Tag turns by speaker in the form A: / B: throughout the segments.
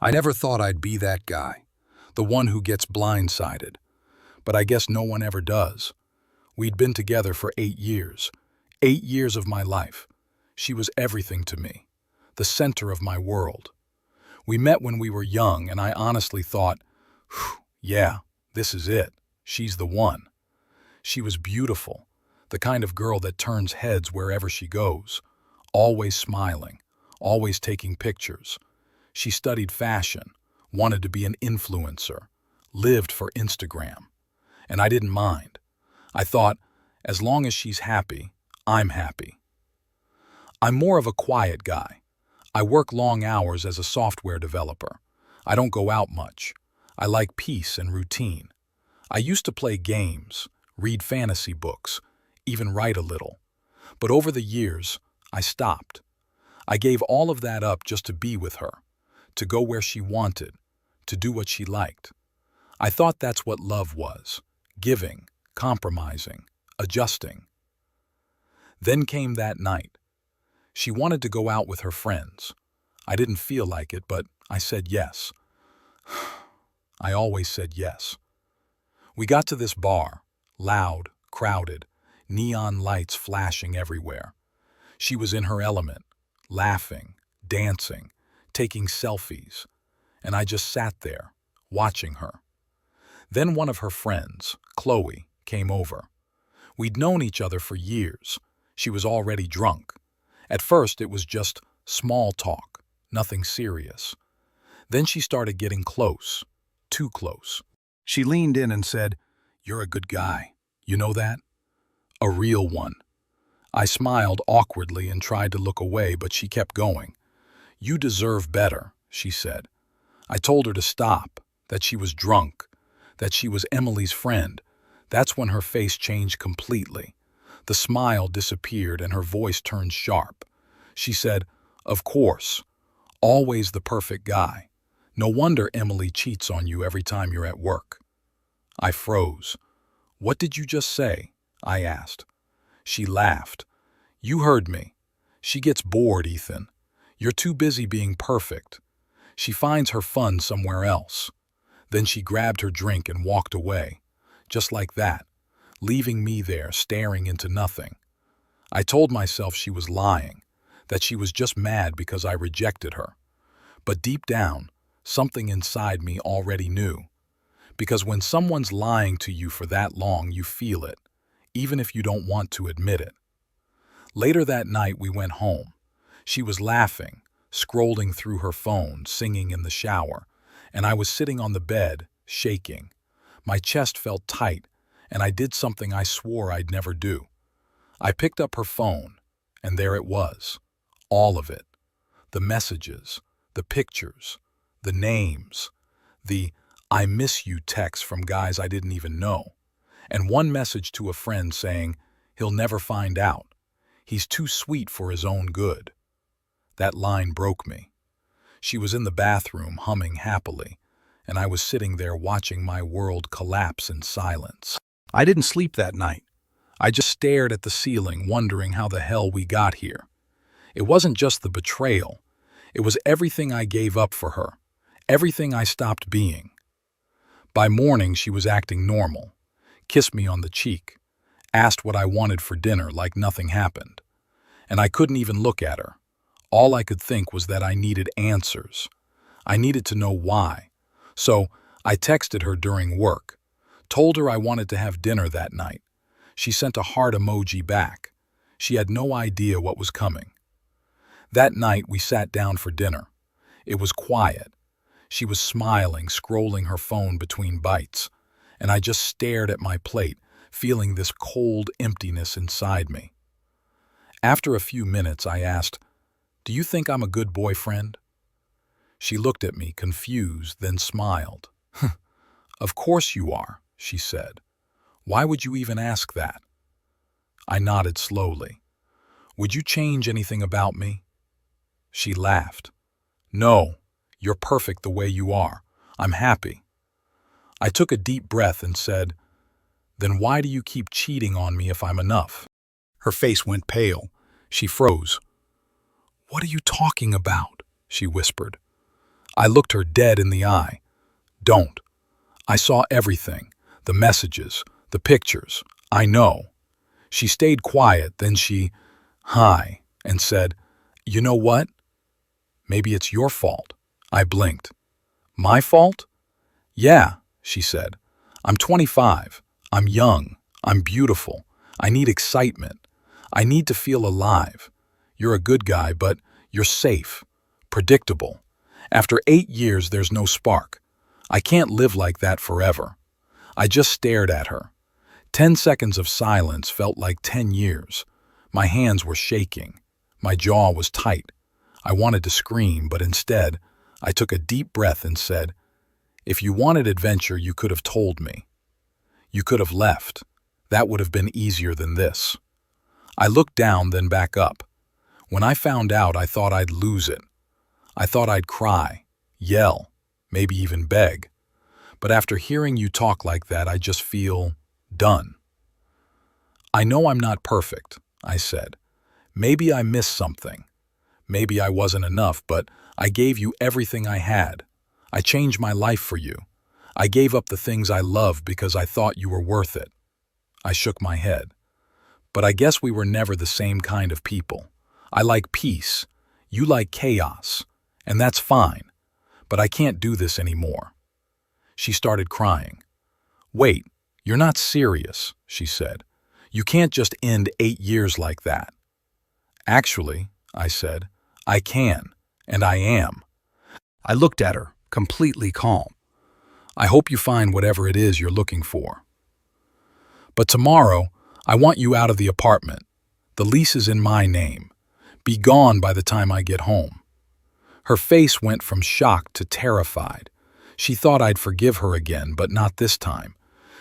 A: I never thought I'd be that guy, the one who gets blindsided. But I guess no one ever does. We'd been together for 8 years. 8 years of my life. She was everything to me, the center of my world. We met when we were young, and I honestly thought, yeah, this is it. She's the one. She was beautiful, the kind of girl that turns heads wherever she goes, always smiling, always taking pictures. She studied fashion, wanted to be an influencer, lived for Instagram. And I didn't mind. I thought, as long as she's happy, I'm happy. I'm more of a quiet guy. I work long hours as a software developer. I don't go out much. I like peace and routine. I used to play games, read fantasy books, even write a little. But over the years, I stopped. I gave all of that up just to be with her, to go where she wanted, to do what she liked. I thought that's what love was, giving, compromising, adjusting. Then came that night. She wanted to go out with her friends. I didn't feel like it, but I said yes. I always said yes. We got to this bar, loud, crowded, neon lights flashing everywhere. She was in her element, laughing, dancing, taking selfies, and I just sat there, watching her. Then one of her friends, Chloe, came over. We'd known each other for years. She was already drunk. At first, it was just small talk, nothing serious. Then she started getting close, too close. She leaned in and said, "You're a good guy. You know that? A real one." I smiled awkwardly and tried to look away, but she kept going. "You deserve better," she said. I told her to stop, that she was drunk, that she was Emily's friend. That's when her face changed completely. The smile disappeared and her voice turned sharp. She said, "Of course. Always the perfect guy. No wonder Emily cheats on you every time you're at work." I froze. "What did you just say?" I asked. She laughed. "You heard me. She gets bored, Ethan. You're too busy being perfect. She finds her fun somewhere else." Then she grabbed her drink and walked away, just like that, leaving me there staring into nothing. I told myself she was lying, that she was just mad because I rejected her. But deep down, something inside me already knew. Because when someone's lying to you for that long, you feel it, even if you don't want to admit it. Later that night, we went home. She was laughing, scrolling through her phone, singing in the shower, and I was sitting on the bed, shaking. My chest felt tight, and I did something I swore I'd never do. I picked up her phone, and there it was. All of it. The messages, the pictures, the names, the "I miss you" texts from guys I didn't even know, and one message to a friend saying, "He'll never find out. He's too sweet for his own good." That line broke me. She was in the bathroom, humming happily, and I was sitting there watching my world collapse in silence. I didn't sleep that night. I just stared at the ceiling, wondering how the hell we got here. It wasn't just the betrayal. It was everything I gave up for her, everything I stopped being. By morning, she was acting normal, kissed me on the cheek, asked what I wanted for dinner like nothing happened. And I couldn't even look at her. All I could think was that I needed answers. I needed to know why. So I texted her during work, told her I wanted to have dinner that night. She sent a heart emoji back. She had no idea what was coming. That night we sat down for dinner. It was quiet. She was smiling, scrolling her phone between bites, and I just stared at my plate, feeling this cold emptiness inside me. After a few minutes, I asked, "Do you think I'm a good boyfriend?" She looked at me, confused, then smiled. "Of course you are," she said. "Why would you even ask that?" I nodded slowly. "Would you change anything about me?" She laughed. "No, you're perfect the way you are. I'm happy." I took a deep breath and said, "Then why do you keep cheating on me if I'm enough?" Her face went pale. She froze. "What are you talking about?" she whispered. I looked her dead in the eye. Don't. I saw everything. The messages, the pictures. I know. She stayed quiet, then she, hi, and said, "You know what? Maybe it's your fault." I blinked. My fault? Yeah, she said. I'm 25. I'm young. I'm beautiful. I need excitement. I need to feel alive. You're a good guy, but you're safe, predictable. After 8 years, there's no spark. I can't live like that forever. I just stared at her. 10 seconds of silence felt like 10 years. My hands were shaking. My jaw was tight. I wanted to scream, but instead, I took a deep breath and said, "If you wanted adventure, you could have told me. You could have left. That would have been easier than this." I looked down, then back up. When I found out, I thought I'd lose it. I thought I'd cry, yell, maybe even beg. But after hearing you talk like that, I just feel done. "I know I'm not perfect," I said. "Maybe I missed something. Maybe I wasn't enough, but I gave you everything I had. I changed my life for you. I gave up the things I loved because I thought you were worth it." I shook my head. "But I guess we were never the same kind of people. I like peace. You like chaos. And that's fine. But I can't do this anymore." She started crying. "Wait, you're not serious," she said. "You can't just end 8 years like that." "Actually," I said, "I can, and I am." I looked at her, completely calm. "I hope you find whatever it is you're looking for. But tomorrow, I want you out of the apartment. The lease is in my name. Be gone by the time I get home." Her face went from shocked to terrified. She thought I'd forgive her again, but not this time.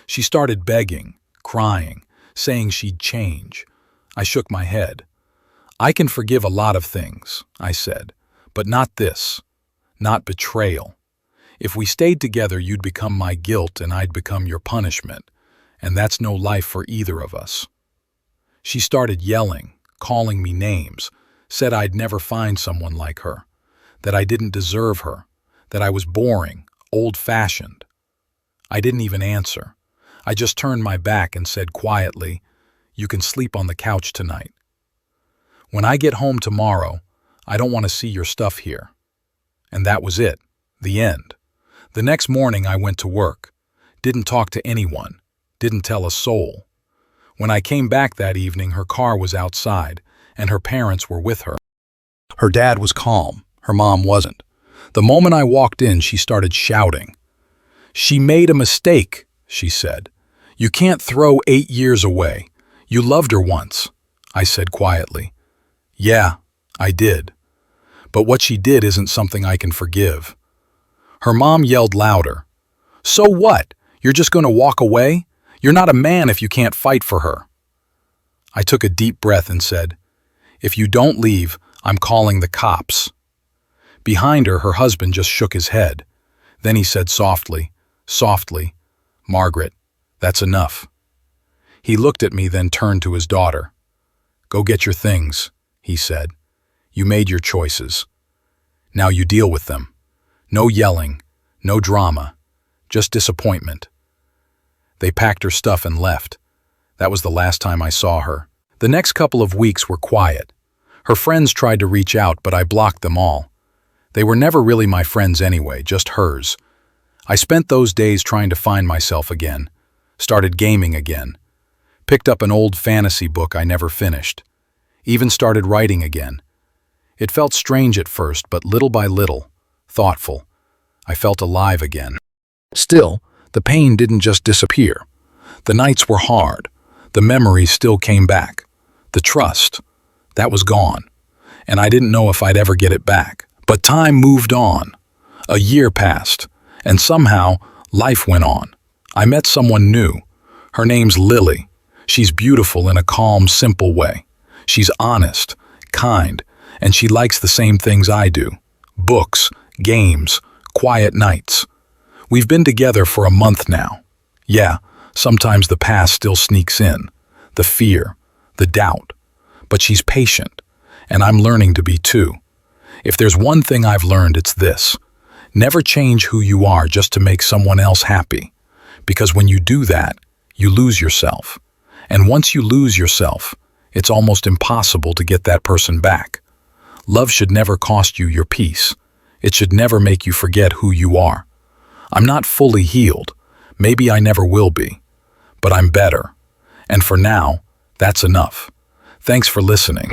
A: She started begging, crying, saying she'd change. I shook my head. "I can forgive a lot of things," I said, "but not this. Not betrayal. If we stayed together, you'd become my guilt and I'd become your punishment, and that's no life for either of us." She started yelling, calling me names, said I'd never find someone like her, that I didn't deserve her, that I was boring, old-fashioned. I didn't even answer. I just turned my back and said quietly, "You can sleep on the couch tonight. When I get home tomorrow, I don't want to see your stuff here." And that was it. The end. The next morning I went to work. Didn't talk to anyone. Didn't tell a soul. When I came back that evening, her car was outside, and her parents were with her. Her dad was calm. Her mom wasn't. The moment I walked in, she started shouting. "She made a mistake," she said. "You can't throw 8 years away. You loved her once." I said quietly, "Yeah, I did. But what she did isn't something I can forgive." Her mom yelled louder. "So what? You're just going to walk away? You're not a man if you can't fight for her." I took a deep breath and said, "If you don't leave, I'm calling the cops." Behind her, her husband just shook his head. Then he said softly, "Margaret, that's enough." He looked at me, then turned to his daughter. "Go get your things," he said. "You made your choices. Now you deal with them. No yelling, no drama, just disappointment." They packed her stuff and left. That was the last time I saw her. The next couple of weeks were quiet. Her friends tried to reach out, but I blocked them all. They were never really my friends anyway, just hers. I spent those days trying to find myself again, started gaming again, picked up an old fantasy book I never finished, even started writing again. It felt strange at first, but little by little, thoughtful, I felt alive again. Still, the pain didn't just disappear. The nights were hard. The memories still came back. The trust, that was gone. And I didn't know if I'd ever get it back. But time moved on. A year passed, and somehow life went on. I met someone new. Her name's Lily. She's beautiful in a calm, simple way. She's honest, kind, and she likes the same things I do. Books, games, quiet nights. We've been together for a month now. Yeah, sometimes the past still sneaks in. The fear, the doubt. But she's patient, and I'm learning to be too. If there's one thing I've learned, it's this. Never change who you are just to make someone else happy, because when you do that, you lose yourself. And once you lose yourself, it's almost impossible to get that person back. Love should never cost you your peace. It should never make you forget who you are. I'm not fully healed. Maybe I never will be. But I'm better. And for now, that's enough. Thanks for listening.